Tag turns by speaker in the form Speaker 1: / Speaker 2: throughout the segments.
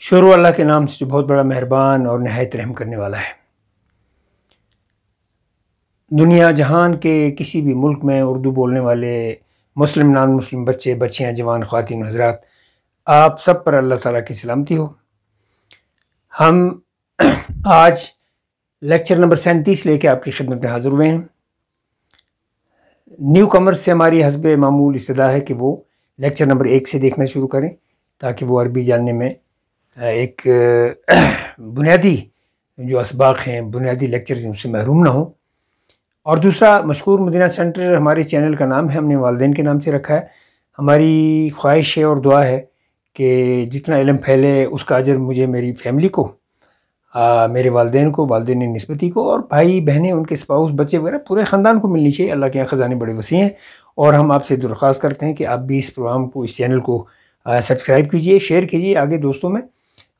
Speaker 1: शुरू अल्लाह के नाम से जो बहुत बड़ा मेहरबान और नहायत रहम करने वाला है। दुनिया जहान के किसी भी मुल्क में उर्दू बोलने वाले मुस्लिम नॉन मुस्लिम बच्चे बच्चियां जवान ख़वातीन हज़रात, आप सब पर अल्लाह ताला की सलामती हो। हम आज लेक्चर नंबर 37 लेके आपकी खिदमत में हाज़िर हुए हैं। न्यू कमर्स से हमारी हस्ब मामूल इस्तदा है कि वो लेक्चर नंबर 1 से देखना शुरू करें ताकि वो अरबी जानने में एक बुनियादी जो असबाक हैं, बुनियादी लेक्चर्स उनसे महरूम ना हो। और दूसरा, मशकूर मदीना सेंटर हमारे चैनल का नाम है, हमने वालिदैन के नाम से रखा है। हमारी ख्वाहिश है और दुआ है कि जितना इल्म फैले उसका अजर मुझे, मेरी फैमिली को, मेरे वालिदैन को, वालिदैन निस्बती को और भाई बहनें, उनके स्पाउस, बच्चे वगैरह पूरे ख़ानदान को मिलनी चाहिए। अल्लाह के यहाँ ख़जाने बड़े वसी हैं और हम आपसे दरख्वास्त करते हैं कि आप भी इस प्रोग्राम को, इस चैनल को सब्सक्राइब कीजिए, शेयर कीजिए आगे दोस्तों में।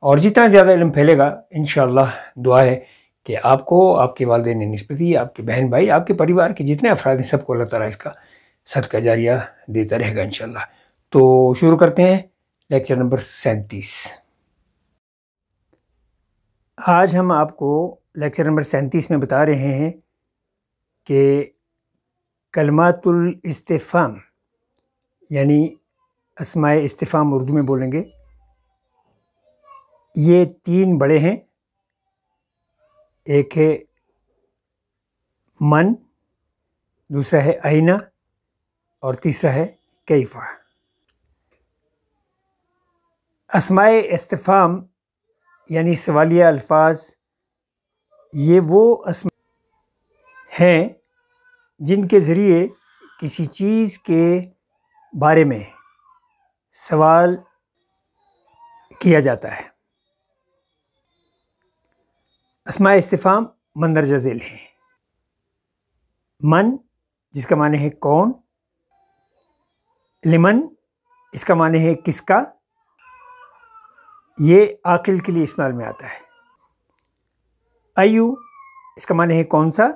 Speaker 1: और जितना ज़्यादा इल्म फैलेगा इंशाअल्लाह दुआ है कि आपको, आपके वालिदैन निस्बती, आपके बहन भाई, आपके परिवार के जितने अफराद हैं सबको अल्लाह ताला इसका सदका जारिया देता रहेगा इंशाअल्लाह। तो शुरू करते हैं लेक्चर नंबर 37। आज हम आपको लेक्चर नंबर 37 में बता रहे हैं कि कलमातुल इस्तिफ़हाम यानी अस्माए इस्तिफ़हाम उर्दू में बोलेंगे, ये 3 बड़े हैं। एक है मन, दूसरा है आईना और तीसरा है कैफ़ा। अस्माए इस्तिफ़हाम यानी सवालिया अल्फाज, ये वो अस्मा हैं जिनके ज़रिए किसी चीज़ के बारे में सवाल किया जाता है। अस्माए इस्तिफ़हाम मंदरजा ज़ेल हैं। मन, जिसका माने है कौन, लिमन, इसका माने है किसका, ये आकिल के लिए इस्तेमाल में आता है। अय्यु, इसका माने है कौन सा,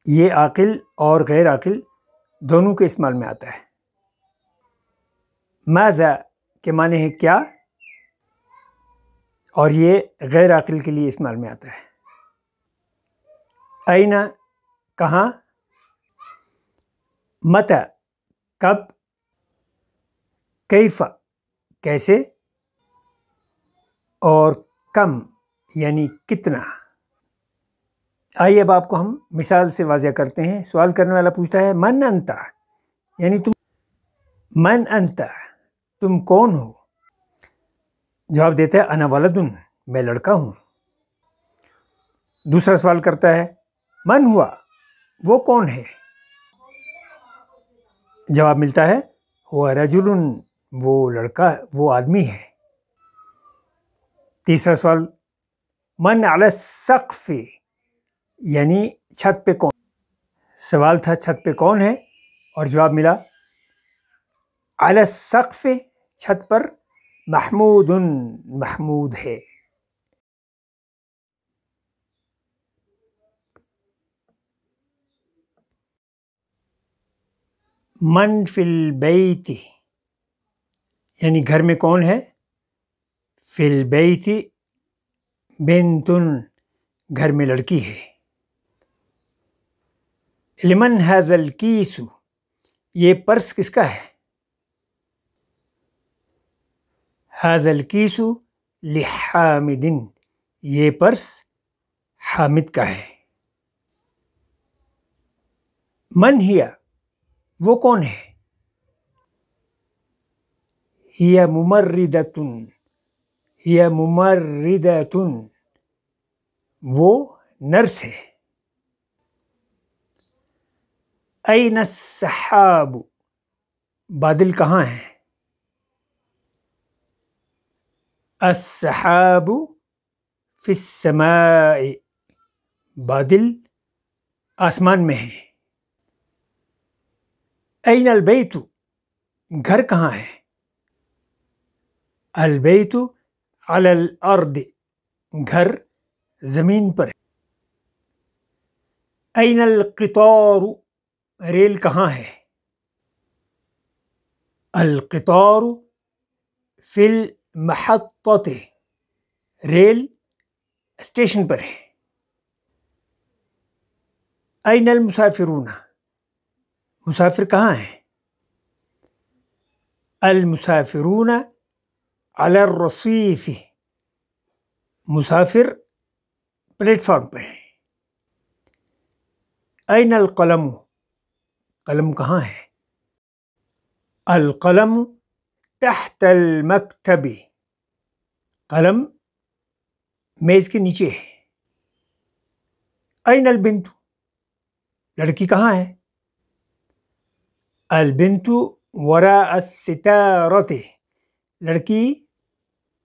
Speaker 1: ये आकिल और गैर आकिल दोनों के इस्तेमाल में आता है। माज़ा के माने है क्या, और ये गैर आकिल के लिए इस्तेमाल में आता है। ऐना, कहाँ, मता, कब, कैफ़ा, कैसे, और कम यानी कितना। आइए अब आपको हम मिसाल से वाज़ह करते हैं। सवाल करने वाला पूछता है मन अंता, यानी तुम, मन अंता, तुम कौन हो। जवाब देता है अना वलदुन, मैं लड़का हूँ। दूसरा सवाल करता है मन हुआ, वो कौन है। जवाब मिलता है हुआ रजुलुन, वो लड़का, वो आदमी है। तीसरा सवाल मन अला सक़्फ़, यानी छत पे कौन। सवाल था छत पे कौन है और जवाब मिला अला सक़्फ़, छत पर, महमूदुन, महमूद है। मन फिल बैति, यानी घर में कौन है। फिल बैति बिन्तुन, घर में लड़की है। लिमन हाज़ल कीसु, ये पर्स किसका है। हाज़ल कीसु लिहामिदिन, ये पर्स हामिद का है। मन हिया, वो कौन है। हिया मुमर्रिदतुन, हिया मुमर्रिदतुन, वो नर्स है। ऐन सहाबु, बादल कहाँ है। अस्सहाबु फिस्समाए, बादल आसमान में है। ऐन अलबैतु, घर कहाँ है। अलबैतु अलल अर्द, घर जमीन पर है। ऐन अलक़ितारु, रेल कहाँ है। अलक़ितारु फिल محطت، ریل اسٹیشن پر ہے۔ این المسافرون، مسافر کہاں ہیں؟ المسافرون علی الرصیف، مسافر پلیٹ فارم پر ہیں۔ این القلم، قلم کہاں ہے؟ القلم تحت المکتب، قلم میز کے نیچے ہے۔ این البنت، لڑکی کہاں ہے؟ البنت وراء الستارۃ، لڑکی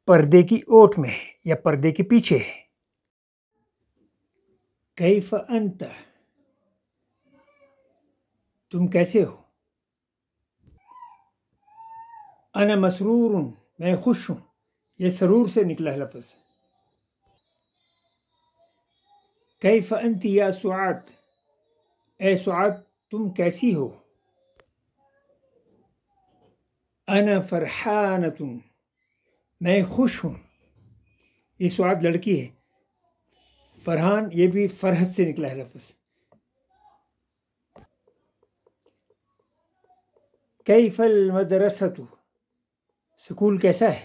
Speaker 1: پردے کی اوٹ میں ہے یا پردے کے پیچھے ہے۔ کیف انت، تم کیسے ہو؟ انا مسرور، میں خوش ہوں، یہ سرور سے نکلا ہے لفظ۔ کیف انت یا سعاد، اے سعاد تم کیسی ہو؟ انا فرحانۃ، میں خوش ہوں، یہ سعاد لڑکی ہے، فرحان یہ بھی فرحت سے نکلا ہے لفظ۔ کیف المدرسۃ، سکول کیسا ہے؟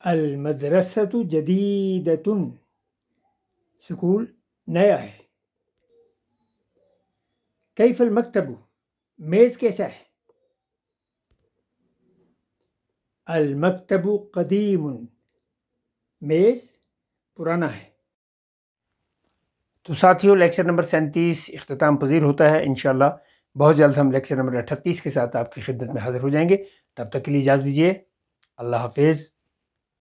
Speaker 1: المدرسۃ جدیدۃ، سکول نیا ہے۔ کیف المکتب، میز کیسا ہے؟ المکتب قدیم، میز پرانا ہے۔ تو ساتھیوں لیکچر نمبر 37 اختتام پذیر ہوتا ہے۔ انشاءاللہ بہت جلد ہم لیکچر نمبر 38 کے ساتھ آپ کی خدمت میں حاضر ہو جائیں گے۔ تب تک کے لیے اجازت دیجیے، اللہ حافظ۔